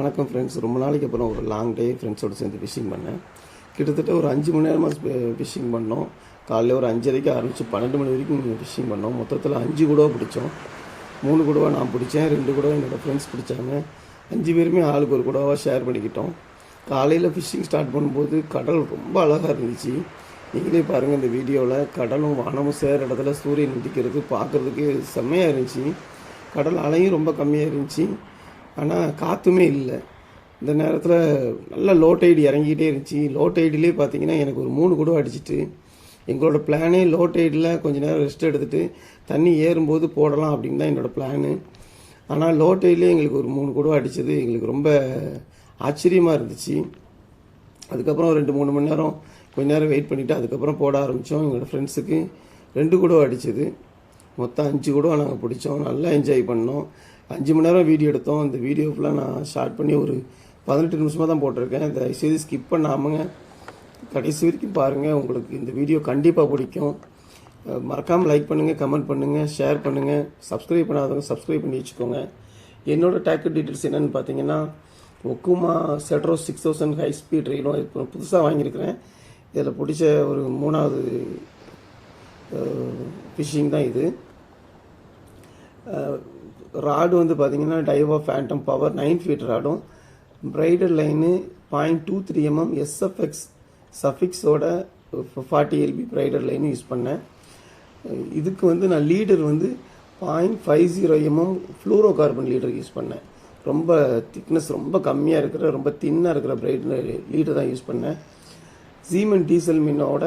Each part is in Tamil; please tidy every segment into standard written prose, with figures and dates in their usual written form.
வணக்கம் ஃப்ரெண்ட்ஸ். ரொம்ப நாளைக்கு அப்புறம் ஒரு லாங் டே ஃப்ரெண்ட்ஸோடு சேர்ந்து ஃபிஷிங் பண்ணேன். கிட்டத்தட்ட ஒரு 5 மணி நேரமாக ஃபிஷிங் பண்ணோம். காலையில் ஒரு 5:30க்கு ஆரம்பித்து 12 மணி வரைக்கும் ஃபிஷிங் பண்ணோம். மொத்தத்தில் 5 குடவை பிடிச்சோம். 3 குடவை நான் பிடிச்சேன், 2 குடவை என்னோடய ஃப்ரெண்ட்ஸ் பிடிச்சாங்க. 5 பேருமே ஆளுக்கு ஒரு குடவாக ஷேர் பண்ணிக்கிட்டோம். காலையில் ஃபிஷிங் ஸ்டார்ட் பண்ணும்போது கடல் ரொம்ப அழகாக இருந்துச்சு. நீங்களே பாருங்கள் இந்த வீடியோவில். கடலும் வானமும் சேர இடத்துல சூரியன் உதிக்கிறது பார்க்குறதுக்கு செம்மையாக இருந்துச்சு. கடல் அலையும் ரொம்ப கம்மியாக இருந்துச்சு, ஆனால் காற்றுமே இல்லை. இந்த நேரத்தில் நல்ல லோ டைடு இறங்கிக்கிட்டே இருந்துச்சு. லோ டைடுலேயே பார்த்தீங்கன்னா எனக்கு ஒரு 3 குடவை அடிச்சிட்டு, எங்களோட பிளானே லோ டைடில் கொஞ்சம் நேரம் ரெஸ்ட் எடுத்துகிட்டு தண்ணி ஏறும்போது போடலாம் அப்படின்னு தான் என்னோடய பிளானு. ஆனால் லோ டைட்லேயே எங்களுக்கு ஒரு 3 குடவை அடித்தது எங்களுக்கு ரொம்ப ஆச்சரியமாக இருந்துச்சு. அதுக்கப்புறம் 2-3 மணி நேரம் கொஞ்சம் நேரம் வெயிட் பண்ணிவிட்டு அதுக்கப்புறம் போட ஆரம்பித்தோம். எங்களோடய ஃப்ரெண்ட்ஸுக்கு 2 குடவை அடித்தது. மொத்தம் 5 குடவை நாங்கள் பிடிச்சோம். நல்லா என்ஜாய் பண்ணோம். 5 மணி நேரம் வீடியோ எடுத்தோம். இந்த வீடியோ ஃபுல்லாக நான் ஷார்ட் பண்ணி ஒரு 18 நிமிஷமாக தான் போட்டிருக்கேன். தயவுசெய்து ஸ்கிப் பண்ணாமங்க கடைசி வரைக்கும் பாருங்கள். உங்களுக்கு இந்த வீடியோ கண்டிப்பாக பிடிக்கும். மறக்காமல் லைக் பண்ணுங்கள், கமெண்ட் பண்ணுங்கள், ஷேர் பண்ணுங்கள். சப்ஸ்கிரைப் பண்ணாதவங்க சப்ஸ்கிரைப் பண்ணி வச்சுக்கோங்க. என்னோடய டேக்கர் டீட்டெயில்ஸ் என்னென்னு பார்த்தீங்கன்னா, ஒக்குமா செட்ரோ 6000 ஹை ஸ்பீட் ரெயிலும் இப்போ புதுசாக வாங்கியிருக்கிறேன். இதில் பிடிச்ச ஒரு 3வது ஃபிஷிங் தான் இது. ராடு வந்து பார்த்திங்கன்னா டைவா ஃபேண்டம் பவர் 9 ஃபீட் ராடும், பிரைடல் லைனு 0.23 mm SFX சஃபிக்ஸோட 40 LB பிரைடல் லைனும் யூஸ் பண்ணேன். இதுக்கு வந்து நான் லீடர் வந்து 0.50 mm fluorocarbon leader use பண்ணேன். ரொம்ப திக்னஸ் ரொம்ப கம்மியாக இருக்கிற ரொம்ப தின்னாக இருக்கிற பிரைடல் லீடர் தான் யூஸ் பண்ணேன். சீமன் டீசல் மீனோட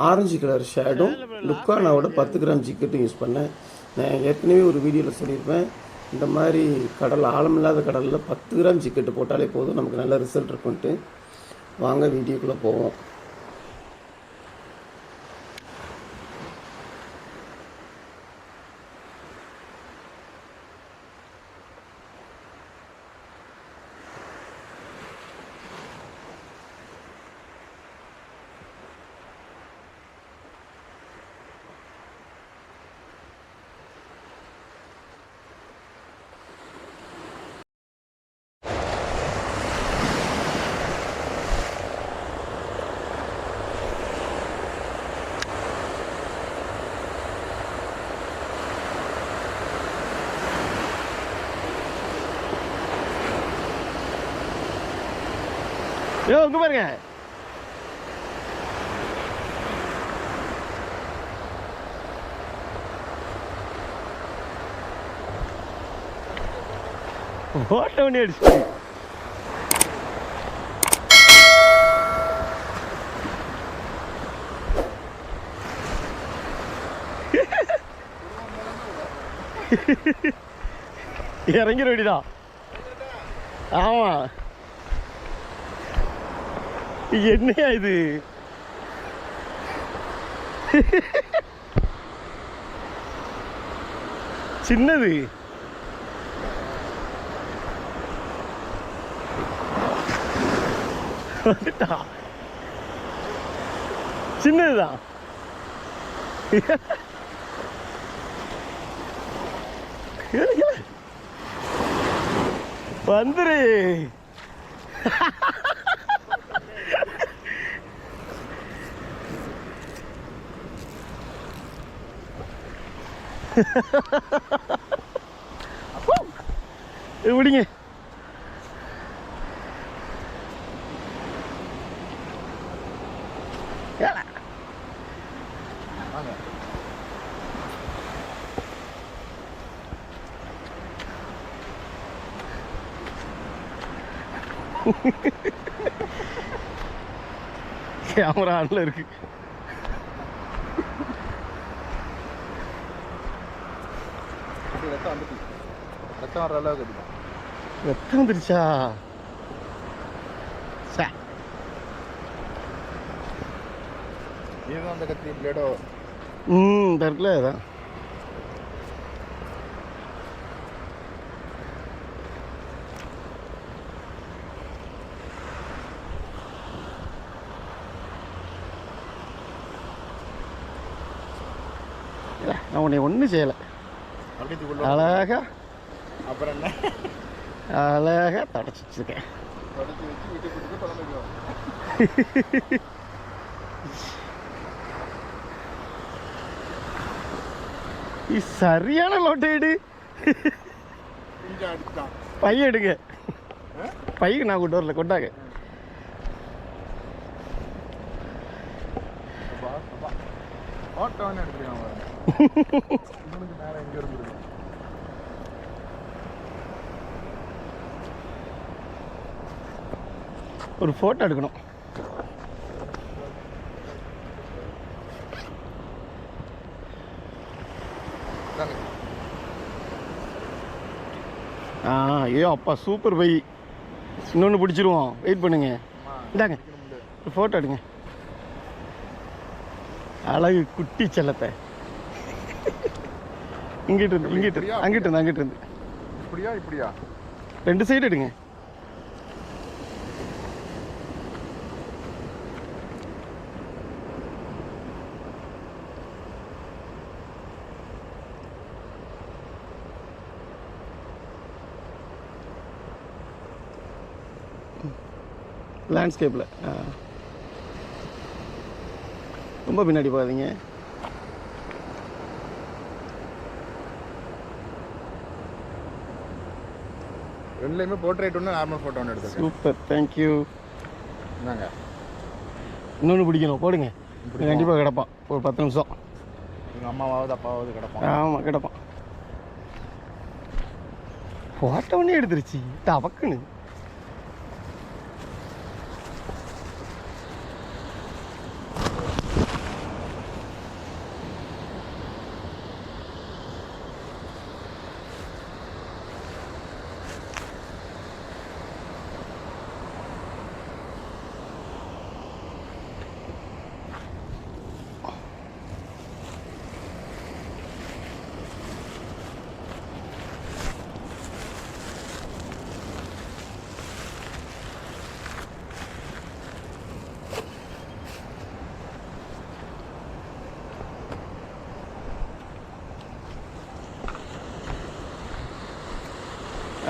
ஆரஞ்சு கலர் ஷேடும் லுக்கானாவோட 10 கிராம் ஜிக்கெட்டும் யூஸ் பண்ணேன். நான் ஏற்கனவே ஒரு வீடியோவில் சொல்லியிருப்பேன், இந்த மாதிரி கடல் ஆழமில்லாத கடலில் 10 கிராம் ஜிக்கெட்டு போட்டாலே போதும், நமக்கு நல்ல ரிசல்ட் இருக்குன்ட்டு. வாங்க வீடியோக்குள்ளே போவோம். இங்க பாருங்க, ஓட்ட வண்டி அடிச்சு இறங்கிற வேண்டிதான். ஆமா, என்னையா இது? சின்னது சின்னதுதான். வந்துரு. எப்படிங்க கேமரா ஆன்ல இருக்கு. ரத்தம் வர அளவுக்கு ரத்தம் வந்துருச்சா? இதுதான் அந்த கத்தி பிளேடோ. தரல அதான். நான் உன்னை ஒன்றும் செய்யலை, அழகா. அப்புறம் என்ன அழகாக தொடச்சி வச்சுருக்கேன். சரியான லோட்டைடு. பையன் எடுங்க, பையன் நான் கொண்டு வரல, கொண்டாங்க. ஒரு போட்டோ எடுக்கணும். ஐயோ அப்பா சூப்பர் பை. இன்னொன்று பிடிச்சிருவோம், வெயிட் பண்ணுங்க. இந்தாங்க ஒரு ஃபோட்டோ எடுங்க. அழகு குட்டி செல்லத்தை. இங்கிட்டு இருந்து அங்கிட்டு இருந்து இப்படியா 2 சைடு எடுங்க. லேண்ட்ஸ்கேப்பில் ரொம்ப பின்னாடி போகாதீங்க. ரெண்டுலையுமே போர்ட்ரேட் ஒன்று, நார்மல் ஃபோட்டோ ஒன்று எடுத்துருக்கேன். Super, thank you. என்னங்க இன்னொன்று பிடிக்கணும், போடுங்க. கண்டிப்பாக கிடப்பான் ஒரு 10 நிமிஷம். எங்கள் அம்மாவாவது அப்பாவாவது கிடப்பான். ஆமாம் கிடப்பான். ஃபோட்டோ ஒன்றே எடுத்துருச்சு டபக்குன்னு.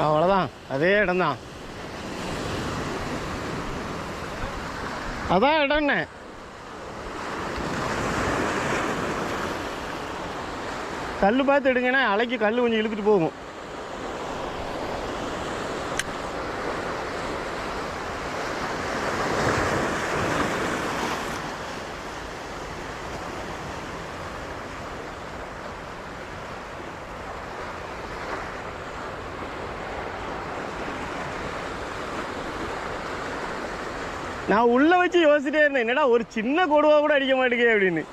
அவ்வளோதான், அதே இடம்தான். அதான் இடம்னே. கல் பார்த்து எடுங்கண்ணே, அலைக்கு கல் கொஞ்சம் இழுத்துட்டு போகும். நான் உள்ள வச்சு யோசிச்சிட்டே இருந்தேன், என்னடா ஒரு சின்ன கொடுவா கூட அடிக்க மாட்டேங்க அப்படின்னு.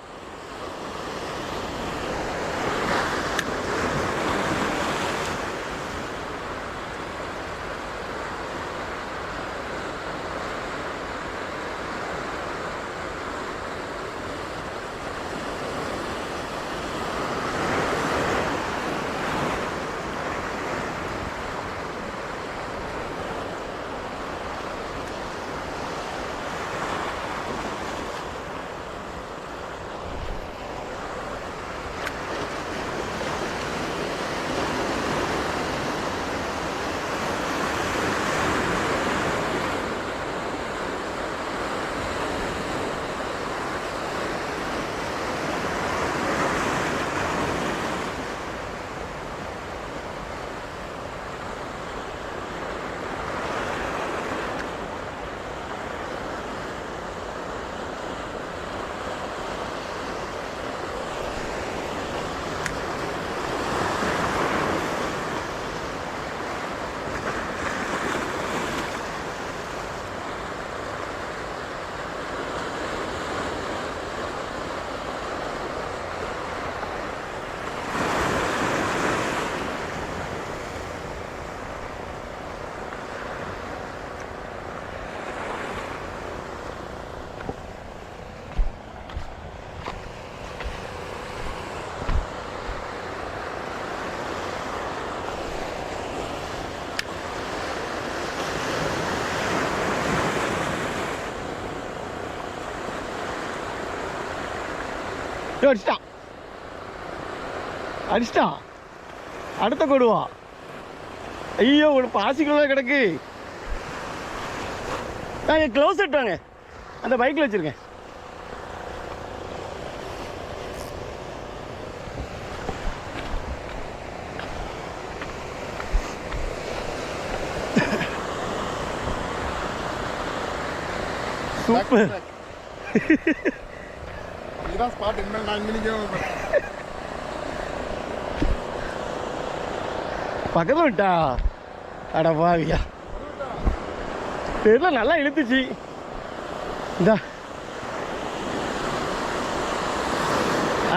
அடிச்சிட்டான் அடிச்சிட்டான், அடுத்த கொடுவா. ஐயோ ஒரு பாசிக்குள்ள கிடக்கு. க்ளவுஸ் எடுத்தாங்க, அந்த பைக்கில் வச்சுருக்கேன். சூப்பர். இதுதான் ஸ்பாட். இனிமேல் நான் இங்கே பக்கத்தில் விட்டா அட வாவியா தெரியல, நல்லா இழுத்துச்சு. இந்த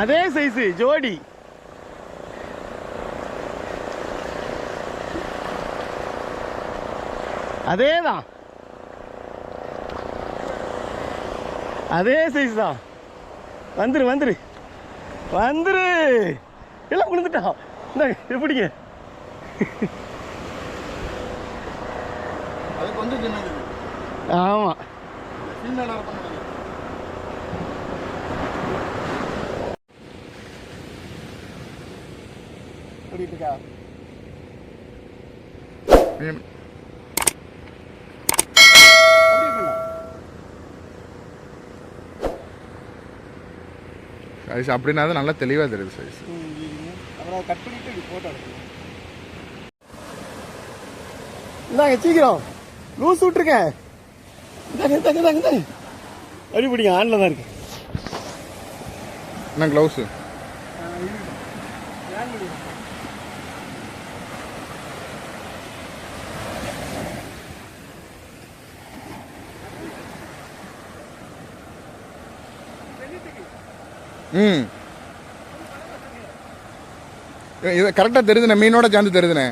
அதே சைஸு ஜோடி. அதே தான், அதே சைஸ் தான். வந்துரு வந்துரு வந்துரு. எல்லாம் விழுந்துட்டான். இந்த எப்படிங்க அது கொஞ்சம் சின்னது. ஆமாம். இருக்கா சைஸ் அப்படின்னா அது நல்லா தெளிவாக தெரியுது சைஸ். அப்புறம் கட் பண்ணிட்டு இப்படி போட்டோ எடுக்கணும். இந்தாங்க சீக்கிரம் லூஸ் விட்டுருக்கேன். இந்தாங்க இந்தாங்க இந்தாங்க இந்தாங்க அப்படி பிடிங்க. ஆனில் தான் இருக்கு. என்ன க்ளவுஸு? ம் இது கரெக்டாக தெரியுதுண்ணே, மீனோட சேர்ந்து தெரியுதுண்ணே.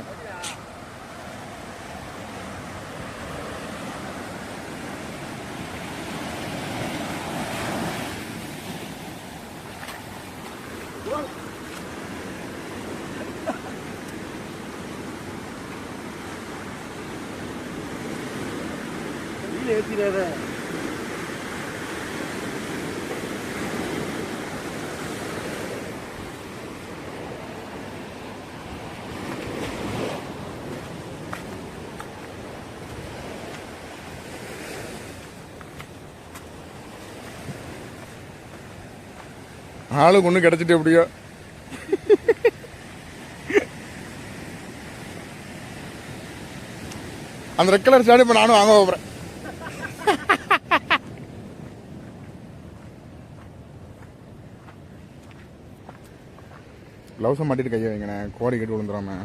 ஏற்றிடாத. ஆளுக்கு ஒன்று கிடச்சிட்டு எப்படியோ. அந்த ரெட் கலர் ஷர்ட் இப்போ நானும் வாங்க போகிறேன். க்ளவுஸை மாட்டிட்டு கையை வைங்கண்ணே, கோடி கட்டி விழுந்துடாம.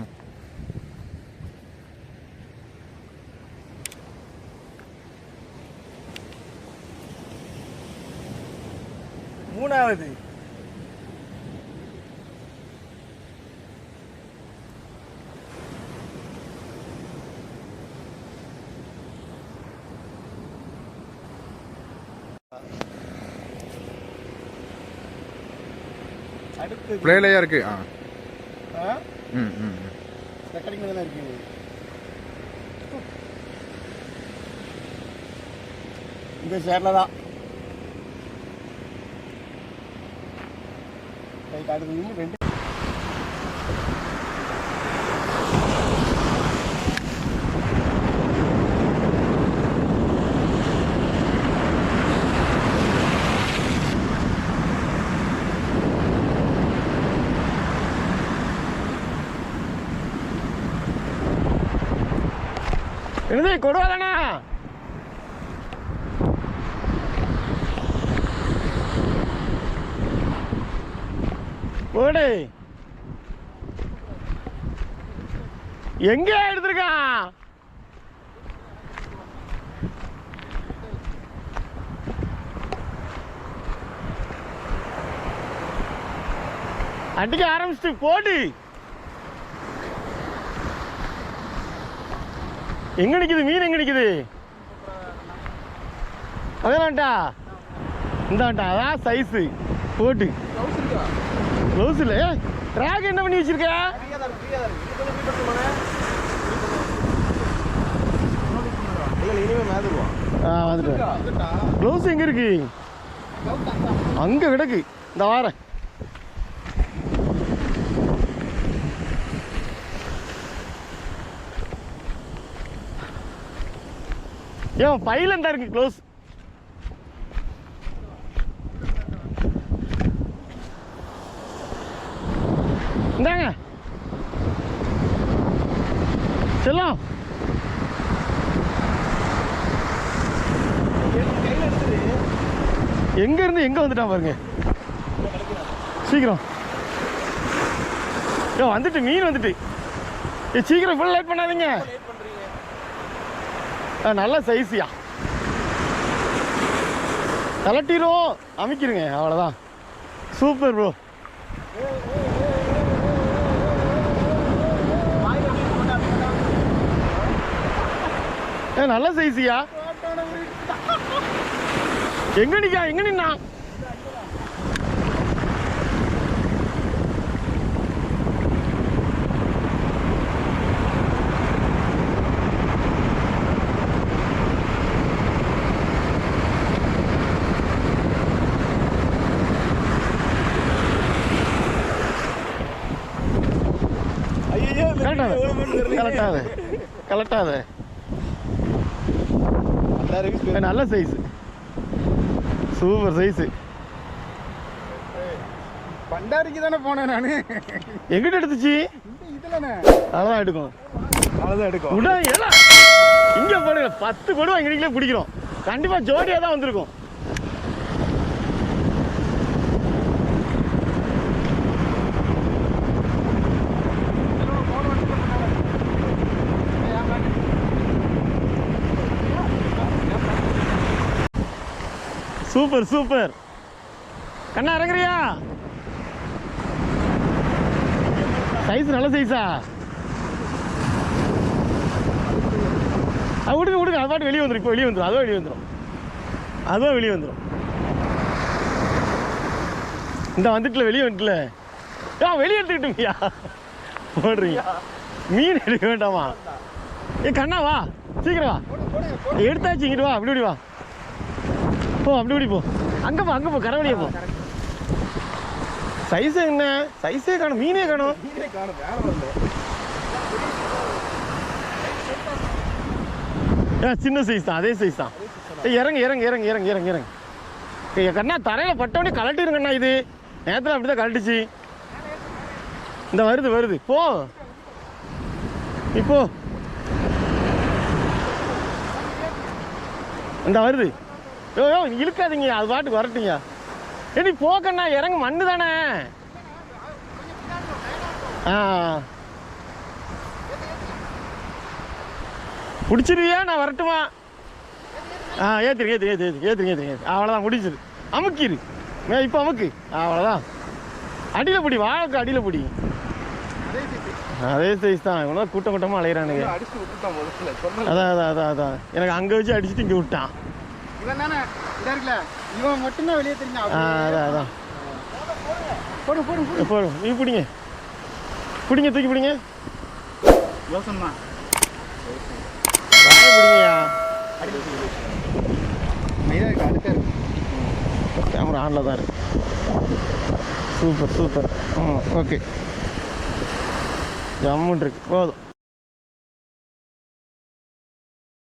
மூணாவது அடுத்து பிளேலையா இருக்கு. ம் ம் ரெக்கார்டிங் தானே இருக்கு. இந்த ஷேரில் தான் அடுத்து இன்னும் ரெண்டு. என்னது கொடுவாதானா? போடு. எங்க எடுத்திருக்கான்? அடிக்க ஆரம்பிச்சு போடு. எங்க நிக்குது மீன்? எங்க நிக்குது? அதான்டா இந்தாண்டா, அதான் சைஸு. போட்டு க்ளவுஸ் இல்லை. ட்ராக் என்ன பண்ணி வச்சிருக்க? வந்துட்டு க்ளவுஸ் எங்க இருக்கு? அங்க கிடக்கு. இந்த வாரேன். ஏன் பையில இருந்தா இருக்கு க்ளோஸ். இந்தாங்க செல்லம். எங்க இருந்து எங்க வந்துட்டான் பாருங்க. சீக்கிரம் ஏ வந்துட்டு மீன் வந்துட்டு. ஏ சீக்கிரம் ஃபுல் லேட் பண்ணாதீங்க. நல்ல சைஸியா கலட்டிரும் அமைக்கிருங்க அவ்வளோதான். Super bro. நல்ல சைஸியா. எங்க நின்னா கலட்டாத. நல்ல சைஸ், சூப்பர் சைஸ். பண்டாரிக்கு தானே போனேன் நான். எங்கிட்ட எடுத்துச்சு? அதான் எடுக்கும். இங்க போடுங்க 10 படம் எங்களுக்கே பிடிக்கிறோம். கண்டிப்பா ஜோடியா தான் வந்திருக்கும். Super super. கண்ணா இறங்குறியா? சைஸ் நல்ல சைஸா? விடுங்க விடுங்க. அது பாட்டு வெளியே வந்துடும். இப்போ வெளியே வந்துடும். அதுவும் வெளியே வந்துடும். அதுவும் வெளியே வந்துடும். இந்த வந்துட்டுல வெளியே வந்துட்டுல. வெளியே எடுத்துக்கிட்டுங்கய்யா போடுறீங்க. மீன் எடுக்க வேண்டாமா? கண்ணா வா சீக்கிரம் வா. எடுத்தாச்சு. இங்கிட்டு வா. அப்படி வா. போ அப்படி போ. அங்கே போ கரவழியே போ. சைஸே என்ன? சைஸே காணும். மீனே காணும். சின்ன சைஸ் தான். அதே சைஸ் தான். இறங்கு இறங்கு இறங்கு இறங்கு இறங்கு இறங்கு. கண்ணா தரையில் பட்டோடனே கலட்டிருங்கண்ணா. இது நேரத்தில் அப்படி தான் கலட்டுச்சு. இந்த வருது போ இப்போ. இந்த வருது. யோ இழுக்காதீங்க. அது பாட்டுக்கு வரட்டுங்க. ஏடி போக்கண்ணா. இறங்க மண்ணு தானே. பிடிச்சிருவியா? நான் வரட்டுமா? ஏத்துருங்க. அவ்வளோதான் முடிச்சிரு. அமுக்கிரு. இப்போ அமுக்கு. அவ்வளோதான். அடியில் பிடி. வாழைக்கு அடியில் பிடி. அதே சைஸ் தான். இவனா கூட்டமாக அலையிறானுங்க. அதான் எனக்கு அங்கே வச்சு அடிச்சுட்டு இங்கே விட்டான். இவன் மட்டும்தான் வெளியே தெரியும். அதான் போடும். நீ பிடிங்க தூக்கி பிடிங்க. கேமரா ஆனில் தான் இருக்கு. சூப்பர். ஓகே ஜம்முன் இருக்கு. போதும்.